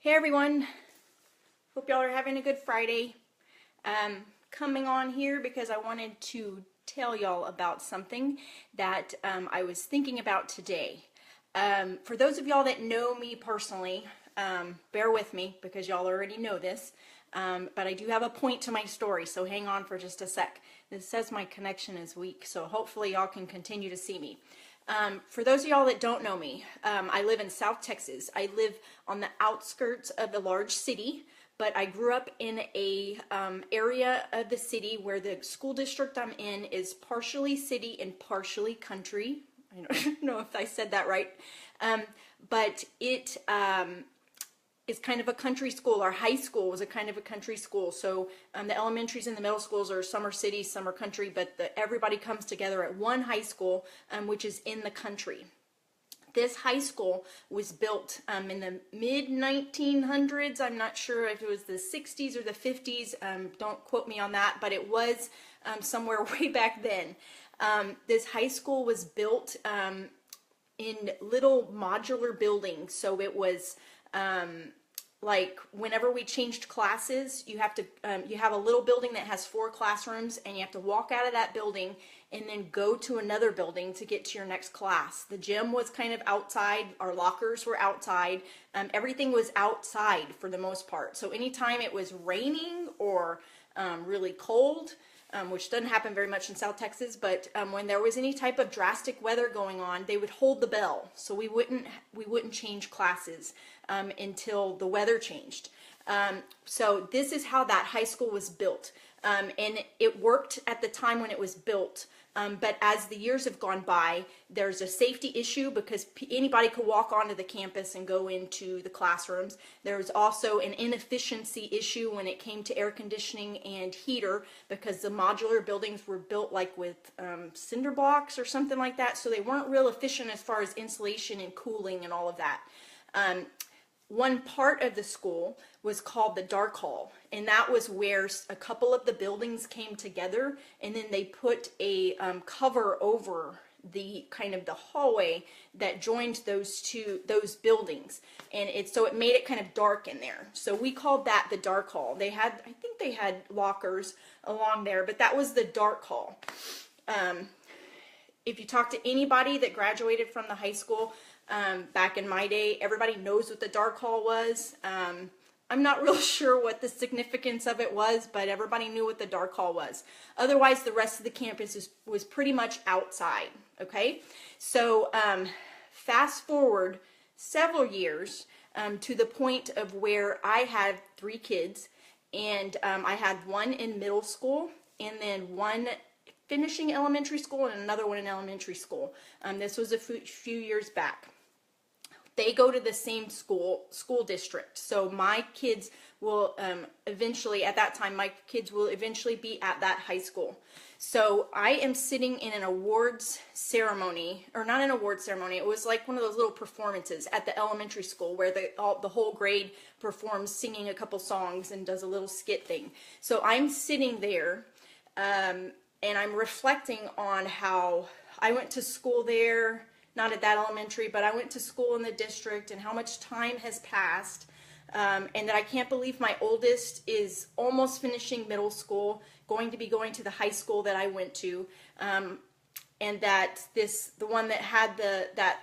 Hey everyone, hope y'all are having a good Friday. Coming on here because I wanted to tell y'all about something that I was thinking about today. For those of y'all that know me personally, bear with me because y'all already know this, but I do have a point to my story, so hang on for just a sec. This says my connection is weak, so hopefully y'all can continue to see me. For those of y'all that don't know me, I live in South Texas. I live on the outskirts of the large city, but I grew up in a area of the city where the school district I'm in is partially city and partially country. I don't know if I said that right, but it is kind of a country school. Our high school was a kind of a country school. So the elementaries and the middle schools are some are city, some are country, but everybody comes together at one high school, which is in the country. This high school was built in the mid-1900s. I'm not sure if it was the 60s or the 50s. Don't quote me on that, but it was somewhere way back then. This high school was built in little modular buildings. So it was like whenever we changed classes, you have a little building that has 4 classrooms, and you have to walk out of that building and then go to another building to get to your next class. The gym was kind of outside. Our lockers were outside. Everything was outside for the most part. So anytime it was raining or really cold, which doesn't happen very much in South Texas, but when there was any type of drastic weather going on, they would hold the bell, so we wouldn't change classes until the weather changed. So this is how that high school was built, and it worked at the time when it was built. But as the years have gone by, there's a safety issue because anybody could walk onto the campus and go into the classrooms. There's also an inefficiency issue when it came to air conditioning and heater because the modular buildings were built like with cinder blocks or something like that, so they weren't real efficient as far as insulation and cooling and all of that. One part of the school was called the dark hall, and that was where a couple of the buildings came together, and then they put a cover over the kind of the hallway that joined those buildings, and so it made it kind of dark in there. So we called that the dark hall. I think they had lockers along there, but that was the dark hall. If you talk to anybody that graduated from the high school, back in my day, everybody knows what the dark hall was. I'm not real sure what the significance of it was, but everybody knew what the dark hall was. Otherwise, the rest of the campus was pretty much outside, okay? So fast forward several years to the point of where I had 3 kids, and I had one in middle school, and then one finishing elementary school and another one in elementary school. This was a few years back. They go to the same school district. So my kids will eventually, at that time, my kids will eventually be at that high school. So I am sitting in an awards ceremony, or not an awards ceremony, it was like one of those little performances at the elementary school where the whole grade performs singing a couple songs and does a little skit thing. So I'm sitting there and I'm reflecting on how I went to school there, not at that elementary, but I went to school in the district, and how much time has passed, and that I can't believe my oldest is almost finishing middle school, going to be going to the high school that I went to, and that the one that had that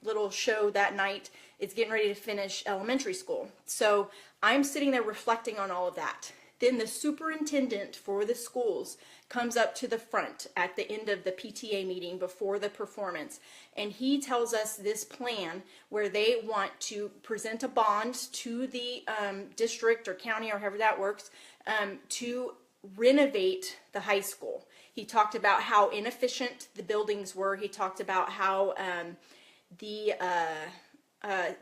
little show that night is getting ready to finish elementary school. So I'm sitting there reflecting on all of that. Then the superintendent for the schools comes up to the front at the end of the PTA meeting before the performance, and he tells us this plan where they want to present a bond to the district or county or however that works to renovate the high school. He talked about how inefficient the buildings were. He talked about how the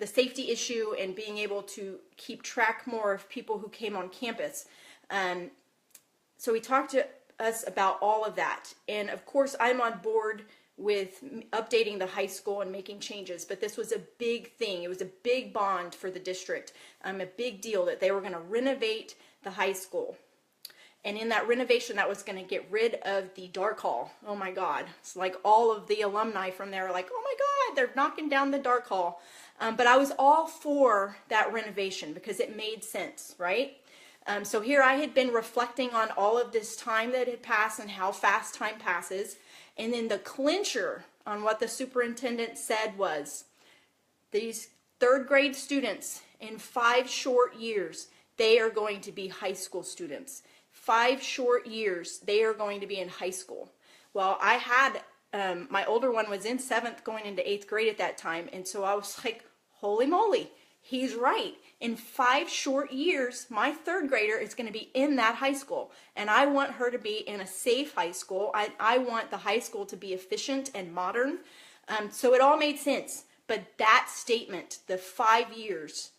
safety issue and being able to keep track more of people who came on campus. So he talked to us about all of that. And of course, I'm on board with updating the high school and making changes, but this was a big thing. It was a big bond for the district, a big deal that they were going to renovate the high school. And in that renovation, that was going to get rid of the dark hall. Oh my God. It's like all of the alumni from there are like, oh my God, they're knocking down the dark hall. But I was all for that renovation because it made sense, right? So here I had been reflecting on all of this time that had passed and how fast time passes. And then the clincher on what the superintendent said was, these third grade students in 5 short years, they are going to be high school students. 5 short years, they are going to be in high school. Well, I had, my older one was in 7th going into 8th grade at that time. And so I was like, holy moly, he's right. In 5 short years, my 3rd grader is going to be in that high school. And I want her to be in a safe high school. I want the high school to be efficient and modern. So it all made sense. But that statement, the 5 years,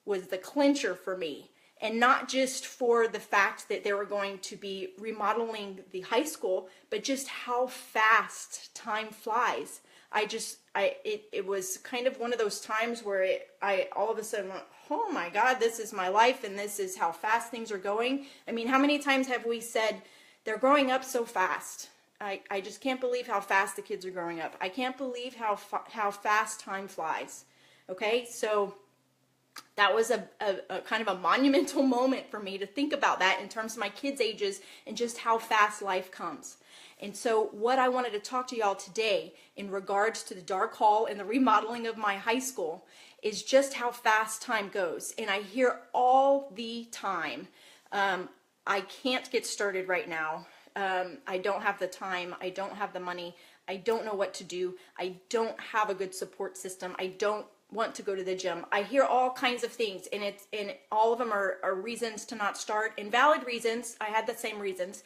was the clincher for me. And not just for the fact that they were going to be remodeling the high school, but just how fast time flies. It was kind of one of those times where I all of a sudden went, oh my God, this is my life and this is how fast things are going. I mean, how many times have we said, they're growing up so fast? I just can't believe how fast the kids are growing up. I can't believe how fast time flies. Okay, so that was a kind of a monumental moment for me to think about that in terms of my kids' ages and just how fast life comes. And so what I wanted to talk to y'all today in regards to the dark hall and the remodeling of my high school is just how fast time goes. And I hear all the time, I can't get started right now. I don't have the time. I don't have the money. I don't know what to do. I don't have a good support system. I don't want to go to the gym. I hear all kinds of things, and all of them are reasons to not start, and valid reasons. I had the same reasons.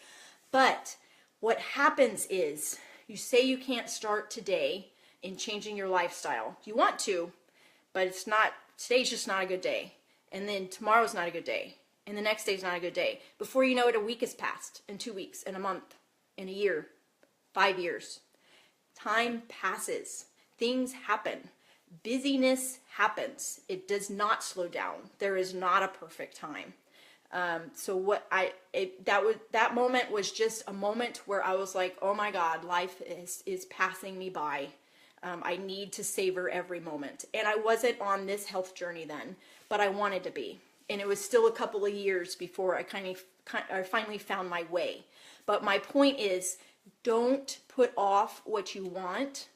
But what happens is you say you can't start today in changing your lifestyle. You want to, but today's just not a good day. And then tomorrow's not a good day. And the next day's not a good day. Before you know it, a week has passed, and 2 weeks, and a month, and a year, 5 years. Time passes. Things happen. Busyness happens. It does not slow down. There is not a perfect time. So that moment was just a moment where I was like, oh my God, life is passing me by. I need to savor every moment. And I wasn't on this health journey then, but I wanted to be. And it was still a couple of years before I finally found my way. But my point is, don't put off what you want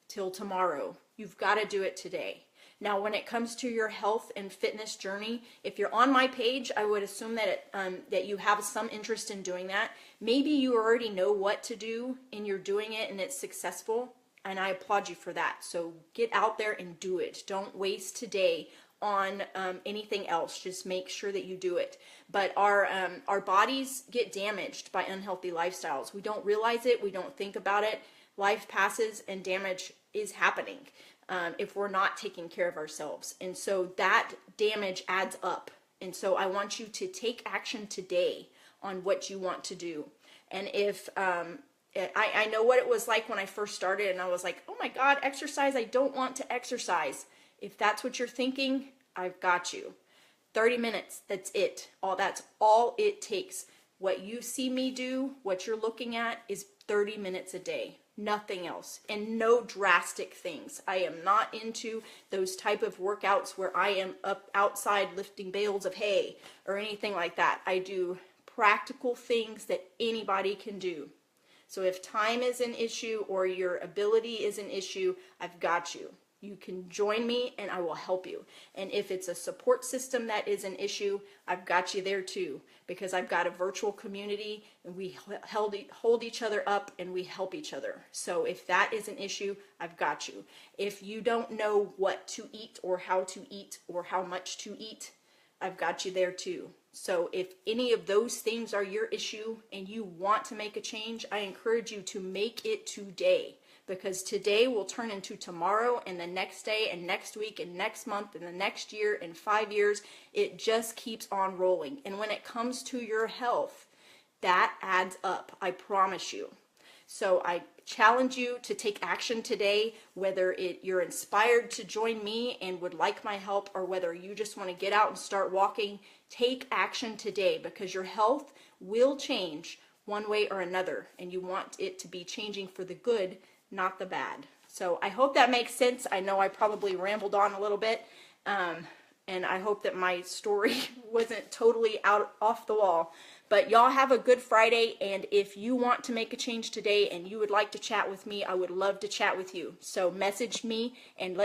till tomorrow. You've got to do it today. Now, when it comes to your health and fitness journey, if you're on my page, I would assume that that you have some interest in doing that. Maybe you already know what to do and you're doing it and it's successful, and I applaud you for that. So get out there and do it. Don't waste today on anything else. Just make sure that you do it. But our bodies get damaged by unhealthy lifestyles. We don't realize it. We don't think about it. Life passes and damage is happening if we're not taking care of ourselves. And so that damage adds up. And so I want you to take action today on what you want to do. And if I know what it was like when I first started, and I was like, oh my God, exercise, I don't want to exercise. If that's what you're thinking, I've got you. 30 minutes, that's it. That's all it takes. What you see me do, what you're looking at, is 30 minutes a day. Nothing else. And no drastic things. I am not into those type of workouts where I am up outside lifting bales of hay or anything like that. I do practical things that anybody can do. So if time is an issue or your ability is an issue, I've got you. You can join me and I will help you. And if it's a support system that is an issue, I've got you there too, because I've got a virtual community and we hold each other up and we help each other. So if that is an issue, I've got you. If you don't know what to eat or how much to eat, I've got you there too. So if any of those things are your issue and you want to make a change, I encourage you to make it today. Because today will turn into tomorrow and the next day and next week and next month and the next year and 5 years. It just keeps on rolling. And when it comes to your health, that adds up. I promise you. So I challenge you to take action today, whether you're inspired to join me and would like my help, or whether you just want to get out and start walking. Take action today, because your health will change one way or another. And you want it to be changing for the good, not the bad. So I hope that makes sense. I know I probably rambled on a little bit, and I hope that my story wasn't totally off the wall. But y'all have a good Friday, and if you want to make a change today and you would like to chat with me, I would love to chat with you. So message me and let